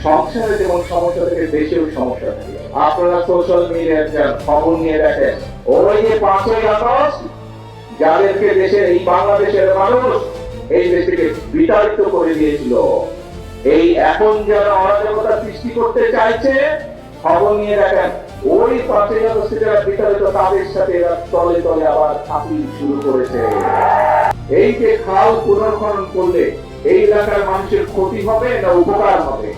সংসারে যেমন সমস্যা থেকে দেশেও সমস্যা থাকে। আপনারা সোশ্যাল মিডিয়ায় খবর নিয়ে দেখেন, ওই যে 5ই আগস্ট যাদেরকে দেশের এই বাংলাদেশের মানুষ এই দেশকে বিতাড়িত করে দিয়েছিল, এই এখন যারা অরাজকতা সৃষ্টি করতে চাইছে, খবর নিয়ে দেখেন ওই 5ই আগস্টে যারা বিতাড়িত তাদের সাথে এরা তলে তলে আবার আপিল শুরু করেছে। এই যে খাল পুনর্খনন করলে এই এলাকার মানুষের ক্ষতি হবে না উপকার হবে?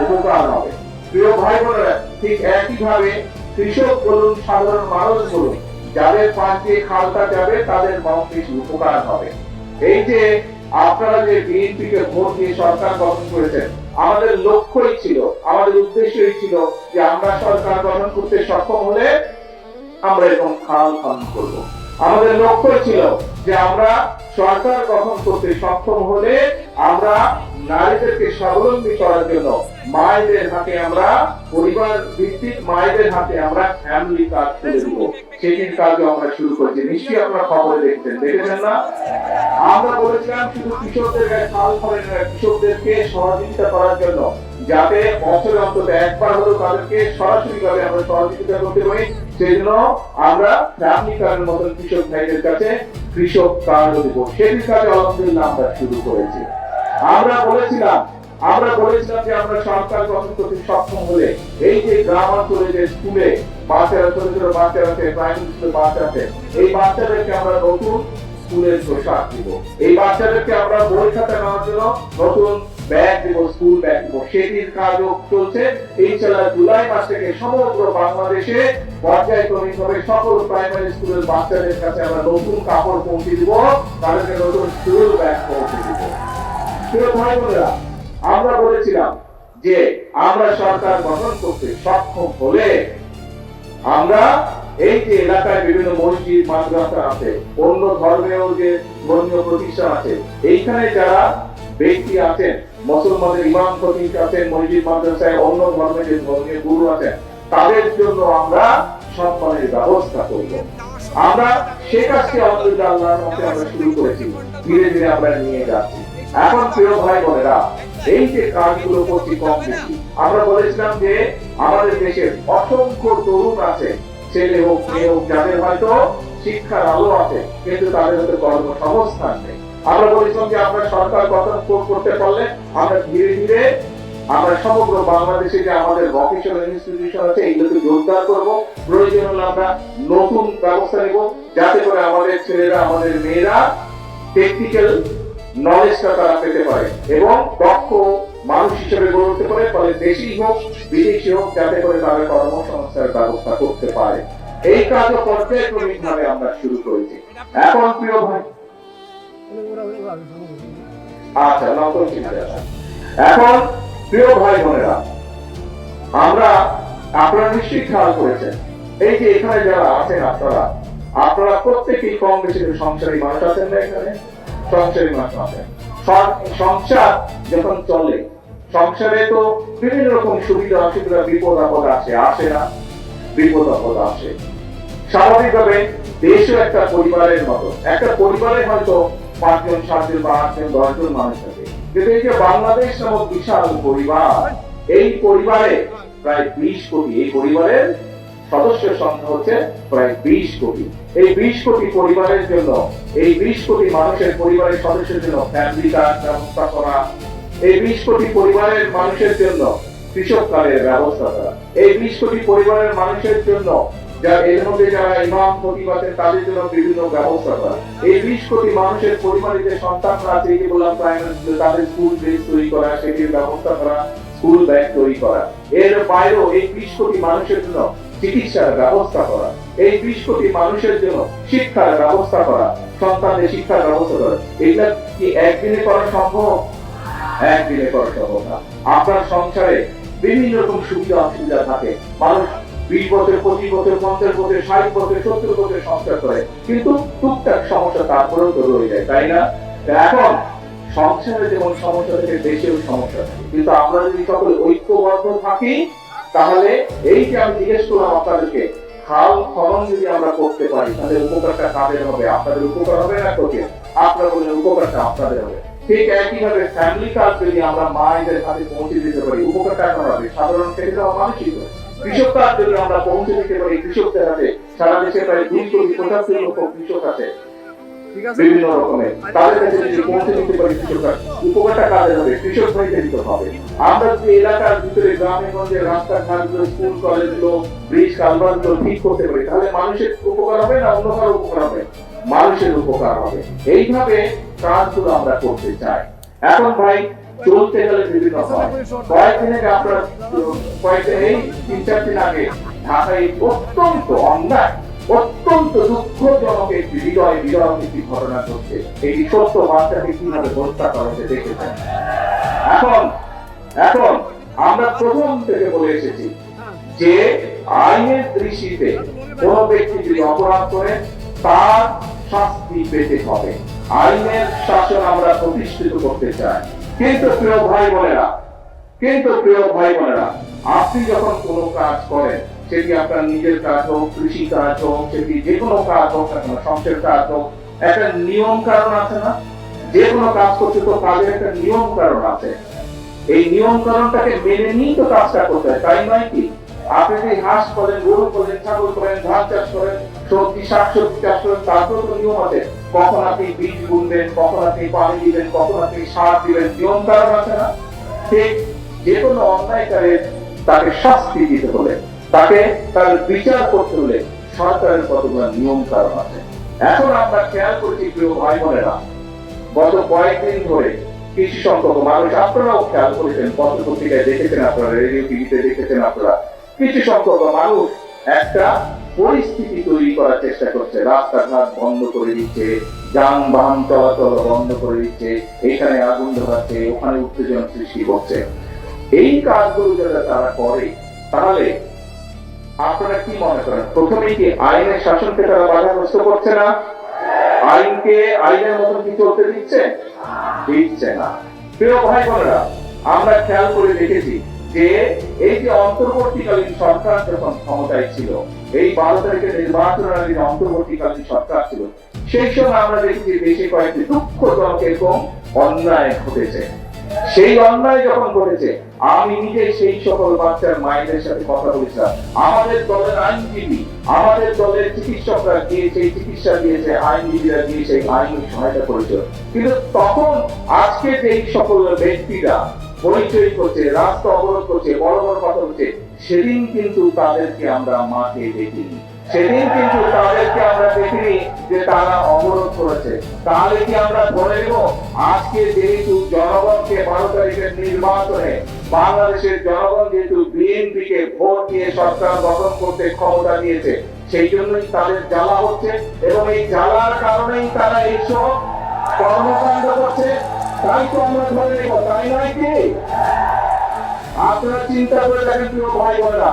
উপকার হবে। প্রিয় ভাই বোনেরা, ঠিক একইভাবে কৃষক বলুন, সাধারণ মানুষ বলুন, যাদের পাশ দিয়ে খালটা যাবে তাদের বেশি উপকার হবে। এই যে আপনারা যে বিএনপিকে ভোট দিয়ে সরকার গঠন করেছেন, আমাদের লক্ষ্যই ছিল, আমাদের উদ্দেশ্যই ছিল যে আমরা সরকার গঠন করতে সক্ষম হলে আমরা এরকম খাল খনন করব। আমাদের লক্ষ্য ছিল যে আমরা সরকার গঠন করতে সক্ষম হলে আমরা নারীদেরকে স্বাবলম্বী করার জন্য মায়েদের হাতে আমরা পরিবার ভিত্তিক মায়েদের হাতে আমরা ফ্যামিলি কার্ড তুলে দিব। সেটির কাজও আমরা শুরু করেছি। নিশ্চয়ই আপনারা খবরে দেখেছেন না? আমরা বলেছিলাম শুধু কৃষকদের খাল খননের কৃষকদেরকে সহযোগিতা করার জন্য, যাতে বছরে অন্তত একবার হলেও তাদেরকে সরাসরি ভাবে আমরা সহযোগিতা করতে পারি, সেই জন্য আমরা ফ্যামিলি কার্ডের মতন কৃষক ভাইদের কাছে কৃষক কার্ড দেব। সেটির কাজ আলহামদুলিল্লাহ আমরা শুরু করেছি। আমরা বলেছিলাম যে আমরা সরকার গঠন করতে সক্ষম হলে এই যে গ্রাম অঞ্চলে যে স্কুলে বাচ্চারা, ছোট ছোট বাচ্চারা আছে, প্রাইমারি স্কুলে বাচ্চা আছে, এই বাচ্চাদেরকে আমরা নতুন স্কুলের পোশাক দিব। এই বাচ্চাদেরকে আমরা বই খাতা নেওয়ার জন্য নতুন ব্যাগ দিব, স্কুল ব্যাগ দিব। সেটির কাজও চলছে। ইনশাআল্লাহ জুলাই মাস থেকে সমগ্র বাংলাদেশে পর্যায়ক্রমিকভাবে সকল প্রাইমারি স্কুলের বাচ্চাদের কাছে আমরা নতুন কাপড় পৌঁছে দিব, তাদেরকে নতুন স্কুল ব্যাগ পৌঁছে দিব। প্রিয় ভাই বোনেরা, আমরা বলেছিলাম যে আমরা সরকার গঠন করতে সক্ষম হলে আমরা এই যে এলাকায় বিভিন্ন মসজিদ, মাদ্রাসা আছে, অন্য ধর্মেও যে ধর্মীয় প্রতিষ্ঠান আছে, এইখানে যারা ব্যক্তি আছেন, মুসলমানদের ইমাম খতিব আছেন, মসজিদ মাদ্রাসায় অন্য ধর্মের যে ধর্মীয় গুরু আছেন, তাদের জন্য আমরা সম্মানের ব্যবস্থা করব। আমরা সে কাজকে আলহামদুলিল্লাহ আল্লাহর মতে আমরা শুরু করেছি, ধীরে ধীরে আমরা নিয়ে যাচ্ছি। এখন প্রিয় ভাই বোনেরা, এই যে কাজগুলো করছি কম বেশি, আমরা বলেছিলাম যে আমাদের দেশের অসংখ্য তরুণ আছে, ছেলে হোক মেয়ে হোক, যাদের হয়তো শিক্ষার আলো আছে কিন্তু তাদের হয়তো কর্মসংস্থান নেই। আমরা বলেছিলাম যে আমরা সরকার গঠন করতে পারলে আমরা ধীরে ধীরে আমরা সমগ্র বাংলাদেশে যে আমাদের ভোকেশনাল ইনস্টিটিউশন আছে এইগুলোকে জোরদার করবো। প্রয়োজন হলে আমরা নতুন ব্যবস্থা নেব, যাতে করে আমাদের ছেলেরা, আমাদের মেয়েরা টেকনিক্যাল নলেজটা তারা পেতে পারে এবং দক্ষ মানুষ হিসেবে গড়ে উঠতে পারে। ফলে দেশি হোক বিদেশি হোক, যাতে করে তারা কর্মসংস্থানের ব্যবস্থা করতে পারে। এই কাজও পর্যায়ক্রমিক ভাবে আমরা শুরু করেছি। এখন প্রিয় ভাই, আচ্ছা নকল চিন্তা, এখন প্রিয় ভাই বোনেরা, আপনারা নিশ্চয়ই খেয়াল করেছেন এই যে এখানে যারা আছেন আপনারা প্রত্যেকেই কম বেশি সংসারী মানুষ আছেন না? এখানে সংসারী মানুষ আছেন। সংসার যখন চলে, সংসারে তো বিভিন্ন রকম সুবিধা অসুবিধা, বিপদ আপদ আসে না? বিপদ আপদ আসে। স্বাভাবিকভাবে দেশও একটা পরিবারের মতো, একটা পরিবারে হয়তো 5 জন 7 জন বা 8 জন 10 জন মানুষ থাকে, কিন্তু এই যে বাংলাদেশ নামক বিশাল পরিবার, এই পরিবারে প্রায় 20 কোটি, এই পরিবারের সদস্যের সংখ্যা হচ্ছে প্রায় 20 কোটি। এই 20 কোটি পরিবারের জন্য, এই 20 কোটি মানুষের পরিবারের সদস্যের জন্য ফ্যামিলি কার্ড ব্যবস্থা করা, এই 20 কোটি পরিবারের মানুষের জন্য কৃষক কার্ডের ব্যবস্থা করা, এই 20 কোটি পরিবারের মানুষের জন্য এর মধ্যে যারা ইমাম খতিব আছেন তাদের জন্য বিভিন্ন ব্যবস্থা করা, এই 20 কোটি মানুষের পরিবারের যে সন্তানরা আছে, এই যে বললাম প্রাইমারি স্কুলে, তাদের স্কুল ড্রেস তৈরি করা, সেটির ব্যবস্থা করা, স্কুল ব্যাগ তৈরি করা। এর বাইরেও এই 20 কোটি মানুষের জন্য চিকিৎসার ব্যবস্থা করা, এই 20 কোটি মানুষের জন্য শিক্ষার ব্যবস্থা করা, সন্তানদের শিক্ষার ব্যবস্থা করা। এগুলা কি একদিনে করা সম্ভব? একদিনে করা সম্ভব না। আপনার সংসারে বিভিন্ন রকম সুবিধা অসুবিধা থাকে, মানুষ 20 বছর 25 বছর 50 বছর 60 বছর 70 বছর সংসার করে, কিন্তু টুকটাক সমস্যা তারপরেও তো রয়ে যায়, তাই না? এখন সংসারে যেমন সমস্যা থাকে, দেশেও সমস্যা থাকে, কিন্তু আমরা যদি সকলে ঐক্যবদ্ধ থাকি, তাহলে এই যে আমি জিজ্ঞেস করলাম আপনাদেরকে, খাল খনন যদি আমরা করতে পারি তাহলে উপকারটা কাদের হবে? আপনাদের উপকার হবে না? আপনারা বললেন উপকারটা আপনাদের হবে। ঠিক একইভাবে ফ্যামিলি কার্ড যদি আমরা মায়েদের হাতে পৌঁছে দিতে পারি, উপকারটা কেন হবে? সাধারণ ক্ষেত্রে মানুষই তো। কৃষক কার্ড যদি আমরা পৌঁছে দিতে পারি কৃষকদের হাতে, সারা দেশে প্রায় 275 লক্ষ কৃষক আছে বিভিন্ন রকমের, তাদের কাছে যদি পৌঁছে দিতে পারি কৃষক কার্ড, উপকারটা কাদের হবে? কৃষক ভাইদের দিতে হবে। আমরা যদি এলাকার ভিতরে গ্রামে গঞ্জে রাস্তাঘাটগুলো, স্কুল কলেজগুলো, ব্রিজ কালভার্টগুলো ঠিক করতে পারি, তাহলে মানুষের উপকার হবে না অন্য কারো উপকার হবে? মানুষের উপকার হবে। এইভাবে কাজগুলো আমরা করতে চাই। এখন ভাই চলতে গেলে বিভিন্ন হয়। কয়েকদিন আগে আপনার কয়েকদিন এই 3-4 দিন আগে ঢাকায় অত্যন্ত অন্যায়, অত্যন্ত দুঃখজনক একটি হৃদয় বিদারক একটি ঘটনা ঘটছে। এই ছোট্ট বাচ্চাকে কিভাবে হত্যা করা হয়েছে দেখেছেন। এখন এখন আমরা প্রথম থেকে বলে এসেছি যে আইনের দৃষ্টিতে কোন ব্যক্তি যদি অপরাধ করে তার শাস্তি পেতে হবে। আইনের শাসন আমরা প্রতিষ্ঠিত করতে চাই। কিন্তু প্রিয় ভাই বোনেরা, আপনি যখন কোনো কাজ করেন, সেটি আপনার নিজের কাজ হোক, কৃষি কাজ হোক, সেটি যে কোনো কাজ হোক না কেন, সংসারের কাজ হোক, একটা নিয়ম কারণ আছে না? যে কোনো কাজ করতে তো কাজের একটা নিয়ম কারণ আছে। এই নিয়ম কারণটাকে মেনে নিয়ে তো কাজটা করতে হয়, তাই নয় কি? আপনি যদি হাঁস করেন, গরু করেন, ছাগল করেন, ধান চাষ করেন, সবজি শাকসবজি চাষ করেন, তারপরে তো নিয়ম আছে। কখন আপনি বীজ বুনবেন, কখন আপনি পানি দিবেন, কখন আপনি সার দিবেন, নিয়ম কারণ আছে না? ঠিক যে কোনো অন্যায়কারীর তাকে শাস্তি দিতে হলে, তাকে তার বিচার করতে হলে সরকারের কতগুলো নিয়ম কারণ আছে। এখন আমরা খেয়াল করছি প্রিয় ভাই বোনেরা, গত কয়েকদিন ধরে কিছু সংখ্যক মানুষ, আপনারাও খেয়াল করেছেন, পত্র পত্রিকায় দেখেছেন, আপনারা রেডিও টিভিতে দেখেছেন, আপনারা কিছু সংখ্যক মানুষ একটা পরিস্থিতি তৈরি করার চেষ্টা করছে। রাস্তাঘাট বন্ধ করে দিচ্ছে, যানবাহন চলাচল বন্ধ করে দিচ্ছে, এখানে আগুন ধরাচ্ছে, ওখানে উত্তেজনা সৃষ্টি করছে। এই কাজগুলো যারা তারা করে, তাহলে আপনারা কি মনে করেন, প্রথমে কি আইনের শাসনকে তারা বাধাগ্রস্ত করছে না? আইনকে আইনের মতন কি চলতে দিচ্ছে না। প্রিয় ভাই বোনেরা, আমরা খেয়াল করে দেখেছি যে এই যে অন্তর্বর্তীকালীন সরকার যখন ক্ষমতায় ছিল, এই 12 তারিখের নির্বাচনের আগে অন্তর্বর্তীকালীন সরকার ছিল, সেই সময় আমরা দেখেছি দেশে কয়েকটি দুঃখজনক এরকম অন্যায় ঘটেছে। সেই অন্যায় যখন ঘটেছে, আমি নিজে সেই সকল বাচ্চার মায়েদের সাথে কথা বলেছিলাম। আমাদের দলের আইনজীবী, আমাদের দলের চিকিৎসকরা গিয়ে সেই চিকিৎসা দিয়েছে, আইনজীবীরা গিয়ে সেই আইনি সহায়তা করেছিল। কিন্তু তখন আজকে যেই সকল ব্যক্তিরা পরিচয় করছে, রাস্তা অবরোধ করছে, বড় বড় কথা বলছে, সেদিন কিন্তু তাদেরকে আমরা মাঠে দেখিনি। সেদিন কিন্তু তাদেরকে আমরা দেখিনি যে তারা অবরোধ করেছে। তাহলে কি আমরা ধরে নেব আজকে যেহেতু জনগণকে 12 তারিখের নির্বাচনে বাংলাদেশের জনগণ যেহেতু বিএনপি কে ভোট দিয়ে সরকার গঠন করতে ক্ষমতা দিয়েছে, সেই জন্যই তাদের জ্বালা হচ্ছে, এবং এই জ্বালার কারণেই তারা এইসব কর্মকাণ্ড করছে? তাই তো আমরা ধরে নেব, তাই নয় কি? আপনারা চিন্তা করে দেখেন প্রিয় ভাই বোনেরা,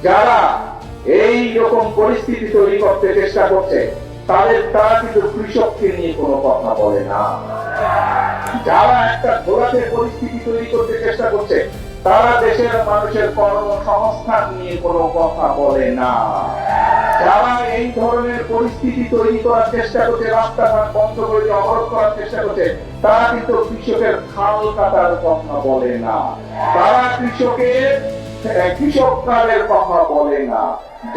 যারা এই রকম পরিস্থিতি তৈরি করতে চেষ্টা করছে, তারা কিন্তু কৃষককে নিয়ে কোনো কথা বলে না। যারা একটা ঘোলাটে পরিস্থিতি তৈরি করতে চেষ্টা করছে, তারা দেশের মানুষের কর্মসংস্থান নিয়ে কোনো কথা বলে না। যারা এই ধরনের পরিস্থিতি তৈরি করার চেষ্টা করছে, রাস্তাঘাট বন্ধ করে অবরোধ করার চেষ্টা করছে, তারা কিন্তু কৃষকের খাল কাটার কথা বলে না, তারা কৃষক কার্ডের কথা বলে না।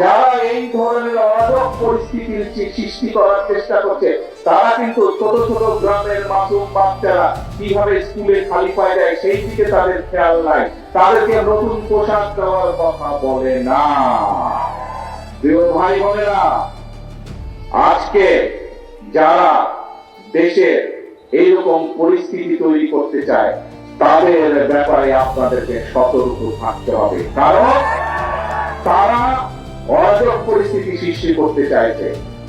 যারা এই ধরনের অরাজক পরিস্থিতির সৃষ্টি করার চেষ্টা করছে, তারা কিন্তু ছোট ছোট গ্রামের মাসুম বাচ্চারা কিভাবে স্কুলে খালি পায় যায় সেই দিকে তাদের খেয়াল নাই, তাদেরকে নতুন পোশাক দেওয়ার কথা বলে না। প্রিয় ভাই বোনেরা, আজকে যারা দেশের এইরকম পরিস্থিতি তৈরি করতে চায়, তাদের ব্যাপারে আপনাদেরকে সতর্ক থাকতে হবে, কারণ তারা অরাজক পরিস্থিতি সৃষ্টি করতে চাইছে।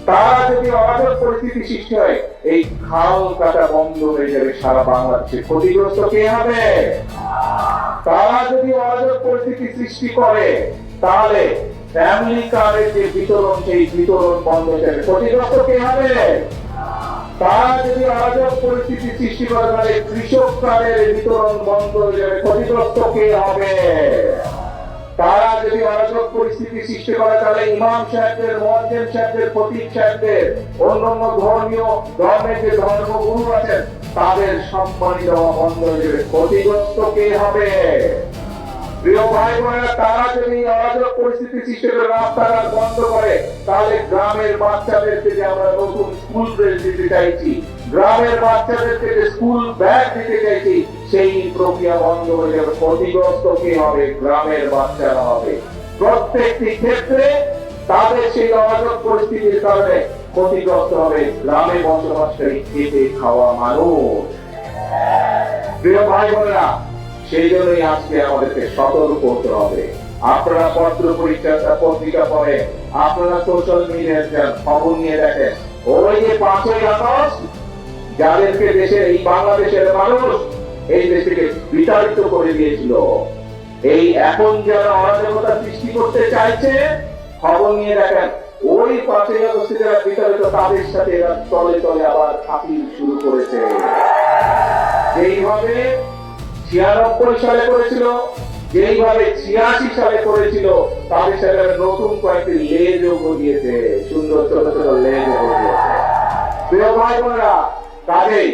তারা যদি অরাজক পরিস্থিতি সৃষ্টি হয়, এই খাল কাটা বন্ধ হয়ে যাবে সারা বাংলাদেশে। ক্ষতিগ্রস্ত কে হবে? তারা যদি অরাজক পরিস্থিতি সৃষ্টি করে, তাহলে ফ্যামিলি কার্ডের যে বিতরণ, সেই বিতরণ বন্ধ হয়ে যাবে। ক্ষতিগ্রস্ত কে হবে? তারা যদি অরাজক পরিস্থিতি সৃষ্টি করে, তাহলে কৃষক কার্ডের বিতরণ বন্ধ হয়ে যাবে। ক্ষতিগ্রস্ত কে হবে? তারা যদি অরাজক পরিস্থিতি সৃষ্টি করে তাহলে ইমাম সাহেবদের, মুয়াজ্জিন সাহেবদের, খতিব সাহেবদের, অন্যান্য ধর্মের যে ধর্মগুরু আছেন তাদের সম্মান দেওয়া বন্ধ হয়ে যাবে। ক্ষতিগ্রস্ত কে হবে? প্রিয় ভাই বোনেরা, তারা যদি অরাজক পরিস্থিতি সৃষ্টি করে রাস্তাঘাট বন্ধ করে তাহলে গ্রামের বাচ্চাদেরকে যে আমরা নতুন স্কুল ড্রেস দিতে চাইছি, গ্রামের বাচ্চাদেরকে যে স্কুল ব্যাগ দিতে চাইছি, সেই প্রক্রিয়া বন্ধ হয়ে যাবে। ক্ষতিগ্রস্ত কে হবে? গ্রামের বাচ্চারা হবে। প্রত্যেকটি ক্ষেত্রে তাদের সেই অরাজক পরিস্থিতির কারণে ক্ষতিগ্রস্ত হবে গ্রামে বসবাসকারী খেতে খাওয়া মানুষ। প্রিয় ভাই বোনেরা, সেই জন্যই আজকে আমাদেরকে সতর্ক হতে হবে। আপনারা পত্রিকা পড়ে, আপনারা সোশ্যাল মিডিয়ায় খবর নিয়ে দেখেন, ওই যে 5ই আগস্ট যাদেরকে দেশের এই বাংলাদেশের মানুষ এই দেশ থেকে বিতাড়িত করে দিয়েছিল, এই এখন যারা অরাজকতা সৃষ্টি করতে চাইছে, খবর নিয়ে দেখেন ওই 5ই আগস্টে যারা বিতাড়িত তাদের সাথে এরা তলে তলে আবার খাতির শুরু করেছে। যেইভাবে 96 সালে করেছিল, যেইভাবে 86 সালে করেছিল, তাদের সাথে নতুন কয়েকটি লেজও গজিয়েছে, সুন্দর ছোট ছোট লেজও গজিয়েছে। প্রিয় ভাই বোনেরা, কাজেই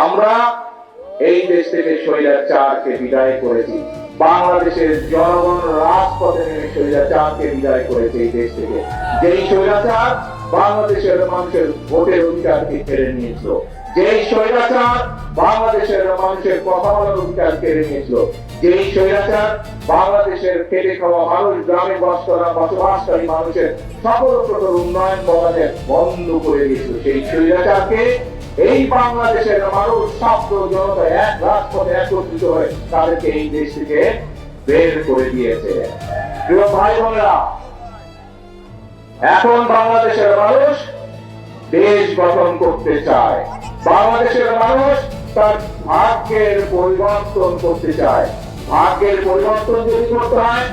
আমরা এই দেশ থেকে স্বৈরাচারকে বিদায় করেছি। বাংলাদেশের জনগণ রাজপথে নেমে স্বৈরাচারকে বিদায় করেছে এই দেশ থেকে। যেই স্বৈরাচার বাংলাদেশের মানুষের ভোটের অধিকারকে কেড়ে নিয়েছিল, যেই স্বৈরাচার বাংলাদেশের মানুষের কথা বলার অধিকার কেড়ে নিয়েছিল, যেই স্বৈরাচার বাংলাদেশের খেটে খাওয়া মানুষ, গ্রামে বসবাসকারী মানুষের সকল প্রকার উন্নয়ন বলাদের বন্ধ করে দিয়েছিল, সেই স্বৈরাচারকে এই বাংলাদেশের মানুষ ছাত্র জনতা এক রাজপথে একত্রিত হয়ে তাদেরকে এই দেশ থেকে বের করে দিয়েছে। প্রিয় ভাই বোনেরা, এখন বাংলাদেশের মানুষ দেশ গঠন করতে চায়। বাংলাদেশের মানুষ তার ভাগ্যের পরিবর্তন করতে চায়। ভাগ্যের পরিবর্তন যদি করতে হয়,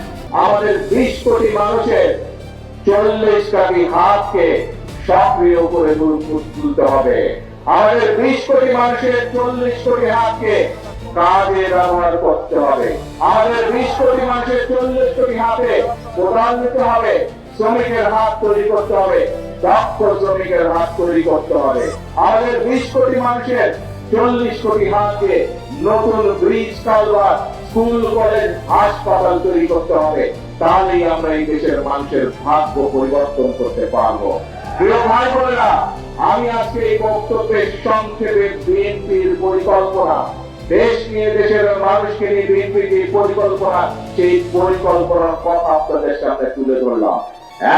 আমাদের 20 কোটি মানুষের 40 কোটি হাতকে সক্রিয় করে তুলতে হবে। আমাদের 20 কোটি মানুষের 40 কোটি হাতকে কাজে ব্যবহার করতে হবে। আমাদের 20 কোটি মানুষের 40 কোটি হাতে প্রদান দিতে হবে। শ্রমিকের হাত তৈরি করতে হবে, দক্ষ শ্রমিকের হাত তৈরি করতে হবে। আমাদের 20 কোটি মানুষের 40 কোটি হাতকে নতুন ব্রিজ, কালভার্ট, স্কুল, কলেজ, হাসপাতাল তৈরি করতে হবে। তাহলেই আমরা এই দেশের মানুষের ভাগ্য পরিবর্তন করতে পারবো। প্রিয় ভাই বোনেরা, আমি আজকে এই বক্তব্যে সংক্ষেপে বিএনপির পরিকল্পনা, দেশ নিয়ে, দেশের মানুষকে নিয়ে বিএনপির যে পরিকল্পনা, সেই পরিকল্পনার কথা আপনাদের সামনে তুলে ধরলাম।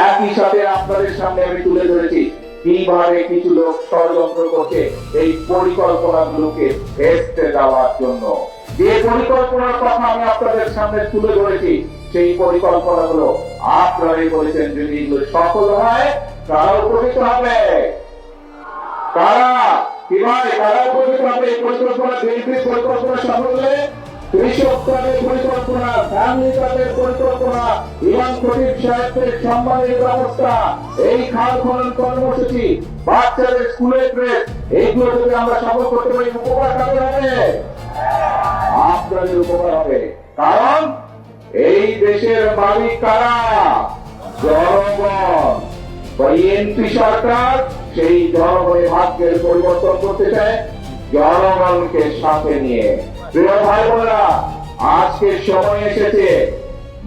একই সাথে আপনাদের সামনে আমি তুলে ধরেছি কিভাবে কিছু লোক ষড়যন্ত্র করছে এই পরিকল্পনাগুলোকে ভেস্তে দেওয়ার জন্য। যে পরিকল্পনার কথা আমি আপনাদের সামনে তুলে ধরেছি, সেই পরিকল্পনাগুলো আপনারাই বলেছেন যদি এগুলো সফল হয় কারা উপকৃত হবে? কারা? কিভাবে কারা উপকৃত হবে? এই পরিকল্পনা, বিএনপির পরিকল্পনা সফল হলে কৃষক কার্ডের পরিকল্পনা, ফ্যামিলি কার্ডের পরিকল্পনা, ইমাম খতিব সাহেবদের সম্মানের ব্যবস্থা, এই খাল খনন কর্মসূচি, বাচ্চাদের স্কুলের ড্রেস, এইগুলো যদি আমরা সফল করতে পারি, উপকার কাদের হবে? আপনাদের উপকার হবে। কারণ এই দেশের মালিক কারা? জনগণ। বিএনপি সরকার সেই জনগণের ভাগ্যের পরিবর্তন করতে চায় জনগণকে সাথে নিয়ে। প্রিয় ভাই বোনেরা, আজকে সময় এসেছে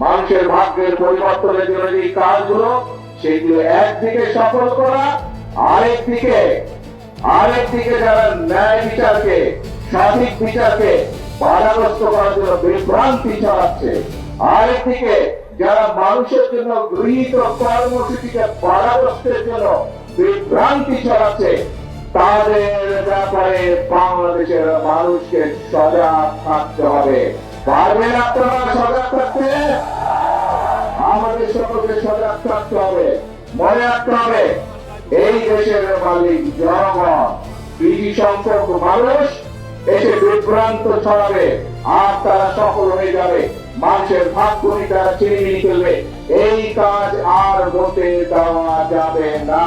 মানুষের ভাগ্যের পরিবর্তনের জন্য যে কাজগুলো, সেগুলো একদিকে সফল করা, আরেকদিকে যারা ন্যায় বিচারকে, সঠিক বিচারকে বাধাগ্রস্ত করার জন্য বিভ্রান্তি ছড়াচ্ছে, আরেকদিকে যারা মানুষের জন্য গৃহীত কর্মসূচিকে বাধাগ্রস্তের জন্য বিভ্রান্তি ছড়াচ্ছে, তাদের ব্যাপারে বাংলাদেশের মানুষকে সজাগ থাকতে হবে। পারবেন আপনারা সজাগ থাকতে? আমাদের সকলকে সজাগ থাকতে হবে। মনে রাখতে হবে এই দেশের মালিক জনগণ। কিছু সংখ্যক মানুষ এসে বিভ্রান্ত ছড়াবে আর তারা সফল হয়ে যাবে, মানুষের ভাগ্যনি তারা ছিনিয়ে ফেলবে। এই কাজ আর হতে দেওয়া যাবে না।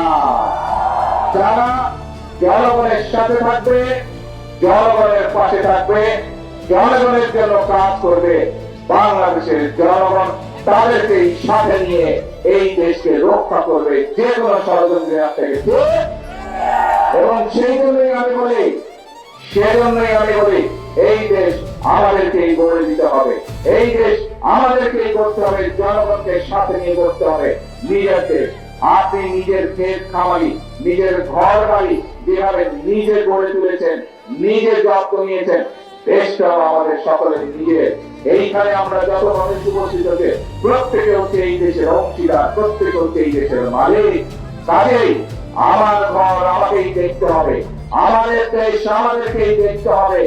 যারা জনগণের সাথে থাকবে, জনগণের পাশে থাকবে, জনগণের জন্য কাজ করবে, বাংলাদেশের জনগণ তাদেরকে সাথে নিয়ে এই দেশকে রক্ষা করবে যে কোনো ষড়যন্ত্রের হাত থেকে। এবং সেজন্যই আমি বলি এই দেশ আমাদেরকেই গড়ে দিতে হবে, এই দেশ আমাদেরকেই করতে হবে, জনগণকে সাথে নিয়ে করতে হবে। নিজের দেশ, আপনি নিজের ক্ষেত খামারি, নিজের ঘর বাড়ি যেভাবে নিজে গড়ে তুলেছেন, নিজে যত্ন নিয়েছেন, দেশটাও আমাদের সকলের নিজের। এইখানে আমরা যত মানুষ উপস্থিত হচ্ছে প্রত্যেকে হচ্ছে এই দেশের অংশীদার, প্রত্যেকে হচ্ছে এই দেশের মালিক। কাজেই আমার ঘর আমাকেই দেখতে হবে, আমাদের দেশ আমাদেরকেই দেখতে হবে।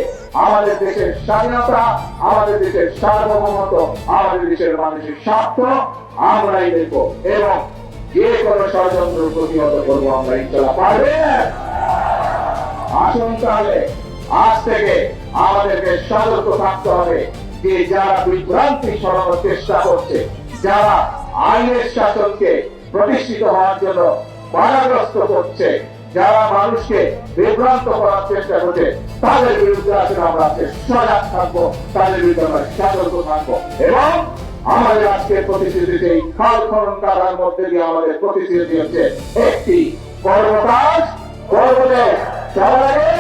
আমাদের দেশের স্বাধীনতা, আমাদের দেশের সার্বভৌমত্ব, আমাদের দেশের মানুষের স্বার্থ আমরাই দেখব এবং যে কোনো ষড়যন্ত্র প্রতিহত করবো আমরা, ইনশাআল্লাহ পারবে। আসুন তাহলে আজ থেকে আমাদেরকে সতর্ক থাকতে হবে যে যারা বিভ্রান্তি ছড়ানোর চেষ্টা করছে, যারা আইনের শাসনকে প্রতিষ্ঠিত হওয়ার জন্য বাধাগ্রস্ত করছে, যারা মানুষকে বিভ্রান্ত করার চেষ্টা করছে, তাদের বিরুদ্ধে আসলে আমরা সজাগ থাকবো, তাদের বিরুদ্ধে আমরা সতর্ক থাকবো। এবং আমাদের আজকের প্রতিশ্রুতিতে এই খাল খনন করার মধ্যে দিয়ে আমাদের প্রতিশ্রুতি হচ্ছে একটি কর্মকাজ করবো। সবার আগে